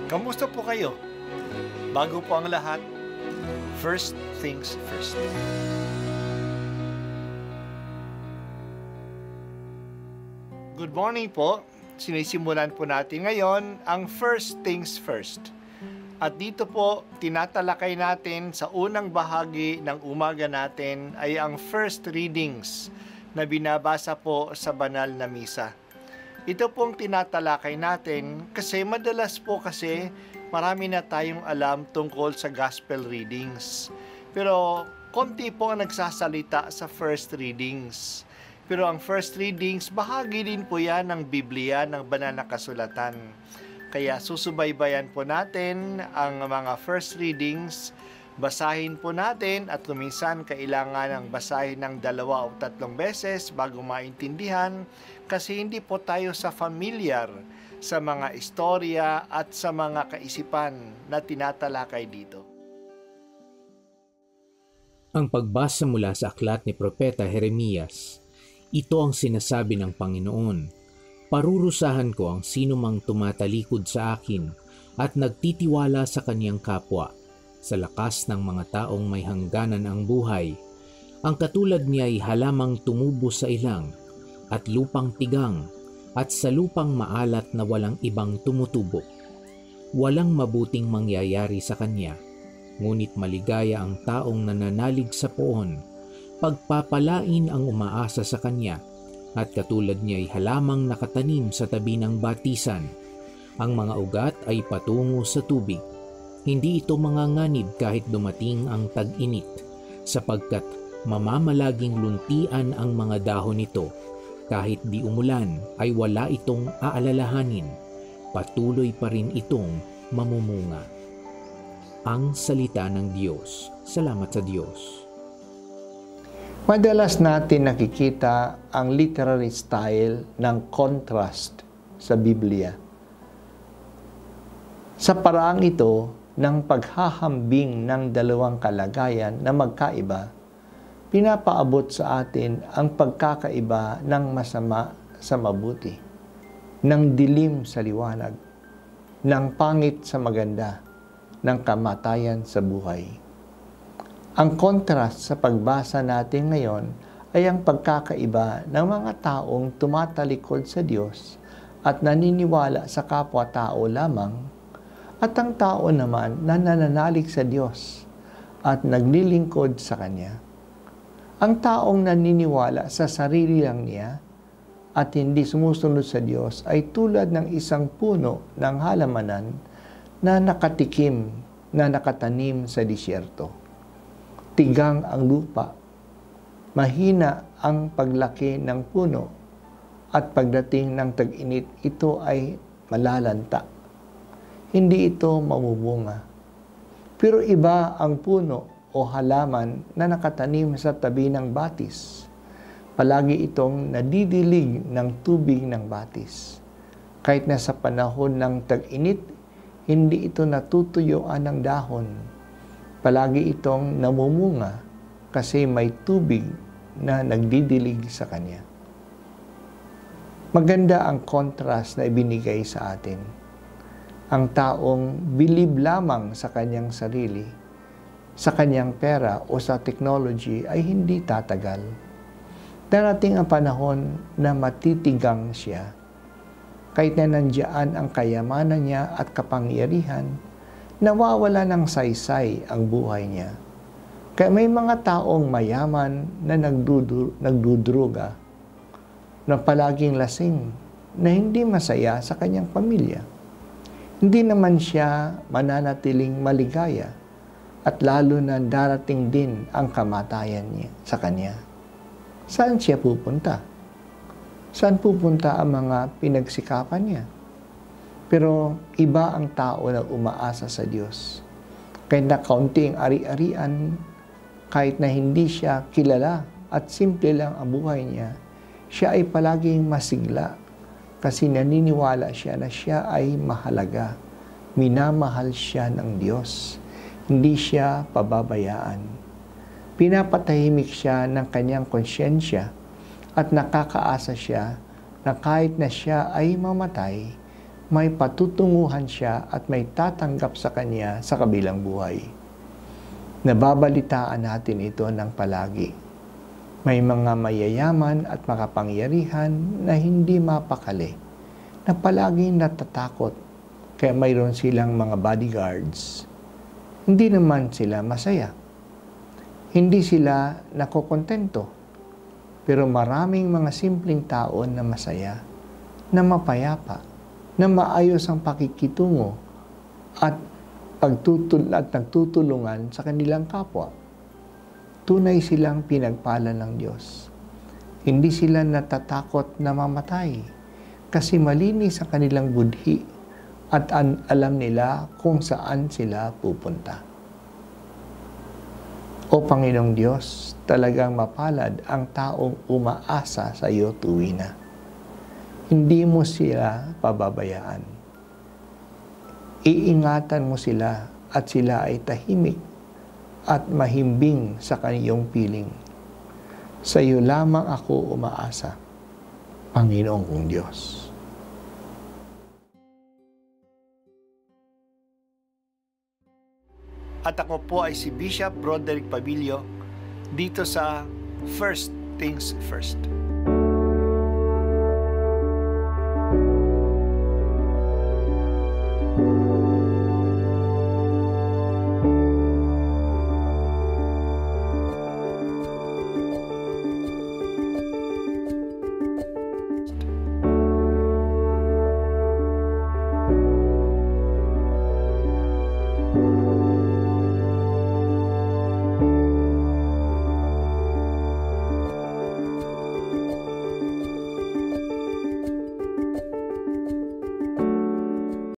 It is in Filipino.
Kamusta po kayo? Bago po ang lahat, first things first. Good morning po. Sinisimulan po natin ngayon ang first things first. At dito po, tinatalakay natin sa unang bahagi ng umaga natin ay ang first readings na binabasa po sa banal na misa. Ito pong tinatalakay natin kasi madalas po marami na tayong alam tungkol sa gospel readings. Pero konti po ang nagsasalita sa first readings. Pero ang first readings, bahagi din po yan ng Biblia, ng banal na kasulatan. Kaya susubaybayan po natin ang mga first readings, basahin po natin at kuminsan kailangan ng basahin ng 2 o 3 beses bago maintindihan kasi hindi po tayo familiar sa mga istorya at sa mga kaisipan na tinatalakay dito. Ang pagbasa mula sa aklat ni Propeta Jeremias, ito ang sinasabi ng Panginoon. Parurusahan ko ang sinumang tumatalikod sa akin at nagtitiwala sa kaniyang kapwa, sa lakas ng mga taong may hangganan ang buhay. Ang katulad niya ay halamang tumubo sa ilang at lupang tigang at sa lupang maalat na walang ibang tumutubo. Walang mabuting mangyayari sa kanya, ngunit maligaya ang taong nananalig sa poon. Pagpapalain ang umaasa sa kanya, at katulad niya ay halamang nakatanim sa tabi ng batisan. Ang mga ugat ay patungo sa tubig. Hindi ito manganganib kahit dumating ang tag-init, sapagkat mamamalaging luntian ang mga dahon nito. Kahit di umulan ay wala itong aalalahanin. Patuloy pa rin itong mamumunga. Ang salita ng Diyos. Salamat sa Diyos. Madalas natin nakikita ang literary style ng contrast sa Biblia. Sa paraang ito ng paghahambing ng dalawang kalagayan na magkaiba, pinapaabot sa atin ang pagkakaiba ng masama sa mabuti, ng dilim sa liwanag, ng pangit sa maganda, ng kamatayan sa buhay. Ang contrast sa pagbasa natin ngayon ay ang pagkakaiba ng mga taong tumatalikod sa Diyos at naniniwala sa kapwa-tao lamang at ang tao naman na nananalig sa Diyos at naglilingkod sa Kanya. Ang taong naniniwala sa sarili lang niya at hindi sumusunod sa Diyos ay tulad ng isang puno ng halamanan na nakatikim, na nakatanim sa disyerto. Tigang ang lupa, mahina ang paglaki ng puno, at pagdating ng tag-init, ito ay malalanta. Hindi ito mamubunga. Pero iba ang puno o halaman na nakatanim sa tabi ng batis. Palagi itong nadidilig ng tubig ng batis. Kahit na sa panahon ng tag-init, hindi ito natutuyuan ng dahon. Palagi itong namumunga kasi may tubig na nagdidilig sa kanya. Maganda ang contrast na ibinigay sa atin. Ang taong bilib lamang sa kanyang sarili, sa kanyang pera o sa technology ay hindi tatagal. Darating ang panahon na matitigang siya. Kahit na nandiyan ang kayamanan niya at kapangyarihan, nawawala ng saysay ang buhay niya. Kaya may mga taong mayaman na nagdudruga, na palaging lasing, na hindi masaya sa kanyang pamilya. Hindi naman siya mananatiling maligaya at lalo na darating din ang kamatayan niya sa kanya. Saan siya pupunta? Saan pupunta ang mga pinagsikapan niya? Pero iba ang tao na umaasa sa Diyos. Kahit na kaunting ari-arian, kahit na hindi siya kilala at simple lang ang buhay niya, siya ay palaging masigla kasi naniniwala siya na siya ay mahalaga. Minamahal siya ng Diyos. Hindi siya pababayaan. Pinapatahimik siya ng kanyang konsyensya at nakakaasa siya na kahit na siya ay mamatay, may patutunguhan siya at may tatanggap sa kanya sa kabilang buhay. Nababalitaan natin ito ng palagi. May mga mayayaman at makapangyarihan na hindi mapakali, na palaging natatakot, kaya mayroon silang mga bodyguards. Hindi naman sila masaya. Hindi sila nakokontento. Pero maraming mga simpleng tao na masaya, na mapayapa, na maayos ang pakikitungo at nagtutulungan sa kanilang kapwa. Tunay silang pinagpala ng Diyos. Hindi sila natatakot na mamatay kasi malinis ang kanilang budhi at alam nila kung saan sila pupunta. O Panginoong Diyos, talagang mapalad ang taong umaasa sa iyo tuwina. Hindi mo sila pababayaan. Iingatan mo sila at sila ay tahimik at mahimbing sa kaniyong piling. Sa iyo lamang ako umaasa, Panginoong kong Diyos. At ako po ay si Bishop Broderick Pabilio dito sa First Things First.